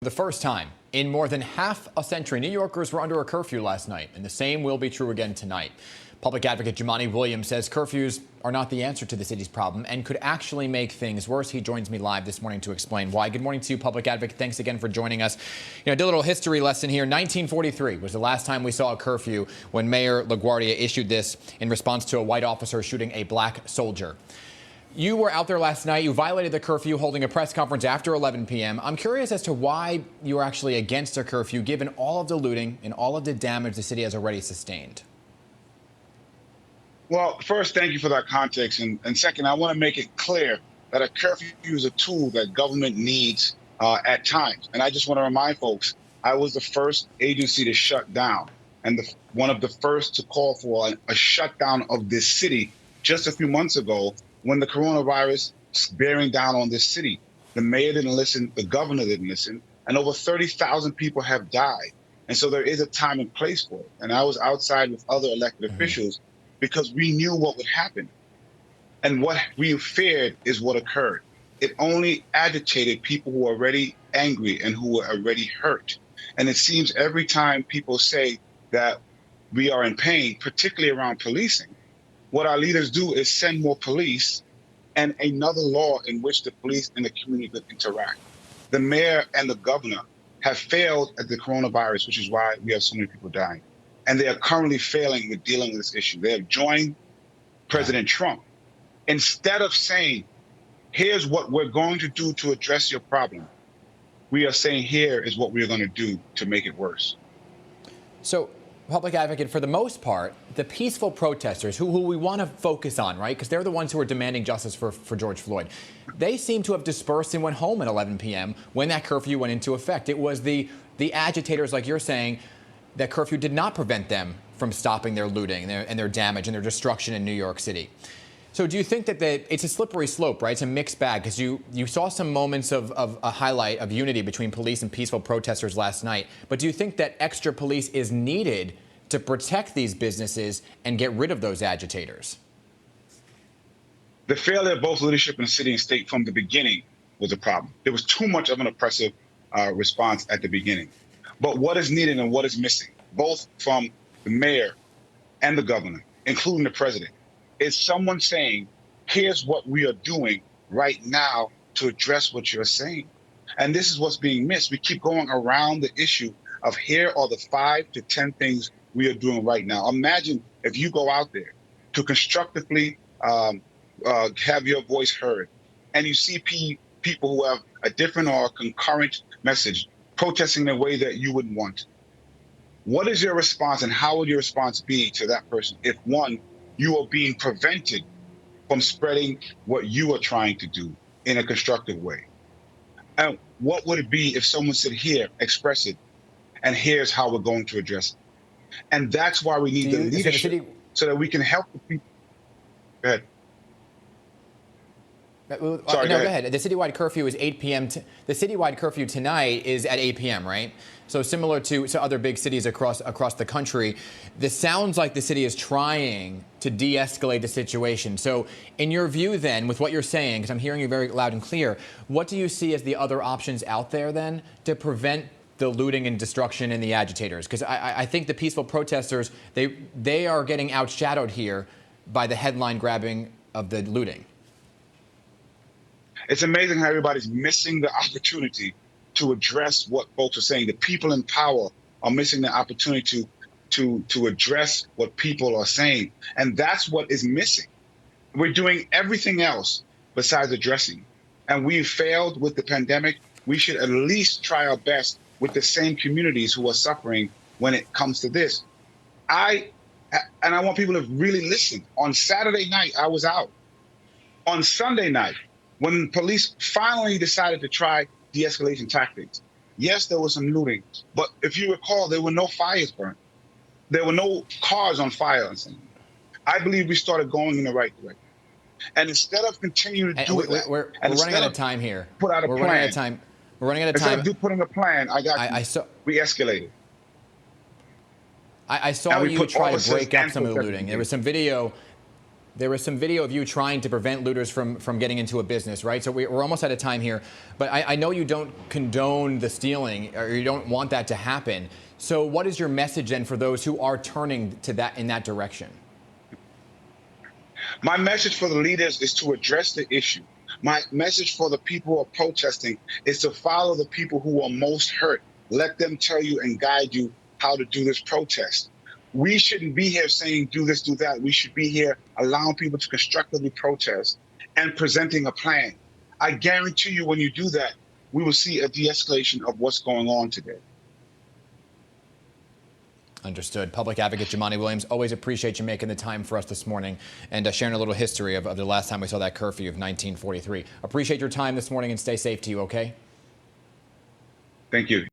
For the first time in more than half a century, New Yorkers were under a curfew last night, and the same will be true again tonight. Public Advocate Jumaane Williams says curfews are not the answer to the city's problem and could actually make things worse. He joins me live this morning to explain why. Good morning to you, Public Advocate. Thanks again for joining us. I did a little history lesson here. 1943 was the last time we saw a curfew, when Mayor LaGuardia issued this in response to a white officer shooting a black soldier. You were out there last night. You violated the curfew, holding a press conference after 11 p.m. I'm curious as to why you are actually against a curfew, given all of the looting and all of the damage the city has already sustained. Well, first, thank you for that context. And second, I want to make it clear that a curfew is a tool that government needs at times. And I just want to remind folks, I was the first agency to shut down and one of the first to call for a shutdown of this city just a few months ago, when the coronavirus was bearing down on this city. The mayor didn't listen, the governor didn't listen, and over 30,000 people have died. And so there is a time and place for it. And I was outside with other elected officials because we knew what would happen. And what we feared is what occurred. It only agitated people who were already angry and who were already hurt. And it seems every time people say that we are in pain, particularly around policing, what our leaders do is send more police and another law in which the police and the community could interact. The mayor and the governor have failed at the coronavirus, which is why we have so many people dying. And they are currently failing with dealing with this issue. They have joined President Trump. Instead of saying, here's what we're going to do to address your problem, we are saying, here is what we're going to do to make it worse. So, Public Advocate, for the most part, the peaceful protesters who we want to focus on, right, because they're the ones who are demanding justice for George Floyd, they seem to have dispersed and went home at 11 p.m. when that curfew went into effect. It was the agitators, like you're saying, that curfew did not prevent them from stopping their looting and their damage and their destruction in New York City. So do you think that it's a slippery slope, right? It's a mixed bag, because you saw some moments of a highlight of unity between police and peaceful protesters last night. But do you think that extra police is needed to protect these businesses and get rid of those agitators? The failure of both leadership in the city and state from the beginning was a problem. There was too much of an oppressive response at the beginning. But what is needed and what is missing, both from the mayor and the governor, including the president, is someone saying, here's what we are doing right now to address what you're saying. And this is what's being missed. We keep going around the issue of here are the 5 to 10 things we are doing right now. Imagine if you go out there to constructively have your voice heard, and you see people who have a different or concurrent message protesting in a way that you wouldn't want. What is your response, and how would your response be to that person if, one, you are being prevented from spreading what you are trying to do in a constructive way? And what would it be if someone said, here, express it, and here's how we're going to address it? And that's why we need the leadership, so that we can help the people. Go ahead. Sorry, go ahead. The citywide curfew is 8 p.m. The citywide curfew tonight is at 8 p.m., right? So similar to other big cities across the country, this sounds like the city is trying to de-escalate the situation. So in your view then, with what you're saying, because I'm hearing you very loud and clear, what do you see as the other options out there then to prevent the looting and destruction and the agitators? Because I think the peaceful protesters, they are getting outshadowed here by the headline grabbing of the looting. It's amazing how everybody's missing the opportunity to address what folks are saying. The people in power are missing the opportunity to address what people are saying. And that's what is missing. We're doing everything else besides addressing. And we've failed with the pandemic. We should at least try our best with the same communities who are suffering when it comes to this. I want people to really listen. On Saturday night, I was out. On Sunday night, when police finally decided to try de-escalation tactics, yes, there was some looting, but if you recall, there were no fires burned. There were no cars on fire. I believe we started going in the right direction. And instead of continuing to do it, we're running out of time here. Put out a plan. Running out of time. We're running out of time. Instead of putting a plan, we escalated. I saw you try to break up some of the looting. There was some video There was some video of you trying to prevent looters from getting into a business, right? So we're almost out of time here. But I know you don't condone the stealing, or you don't want that to happen. So what is your message then for those who are turning to that in that direction? My message for the leaders is to address the issue. My message for the people who are protesting is to follow the people who are most hurt. Let them tell you and guide you how to do this protest. We shouldn't be here saying do this, do that. We should be here allowing people to constructively protest and presenting a plan. I guarantee you when you do that, we will see a de-escalation of what's going on today. Understood. Public Advocate Jumaane Williams, always appreciate you making the time for us this morning and sharing a little history of the last time we saw that curfew of 1943. Appreciate your time this morning and stay safe to you, okay? Thank you.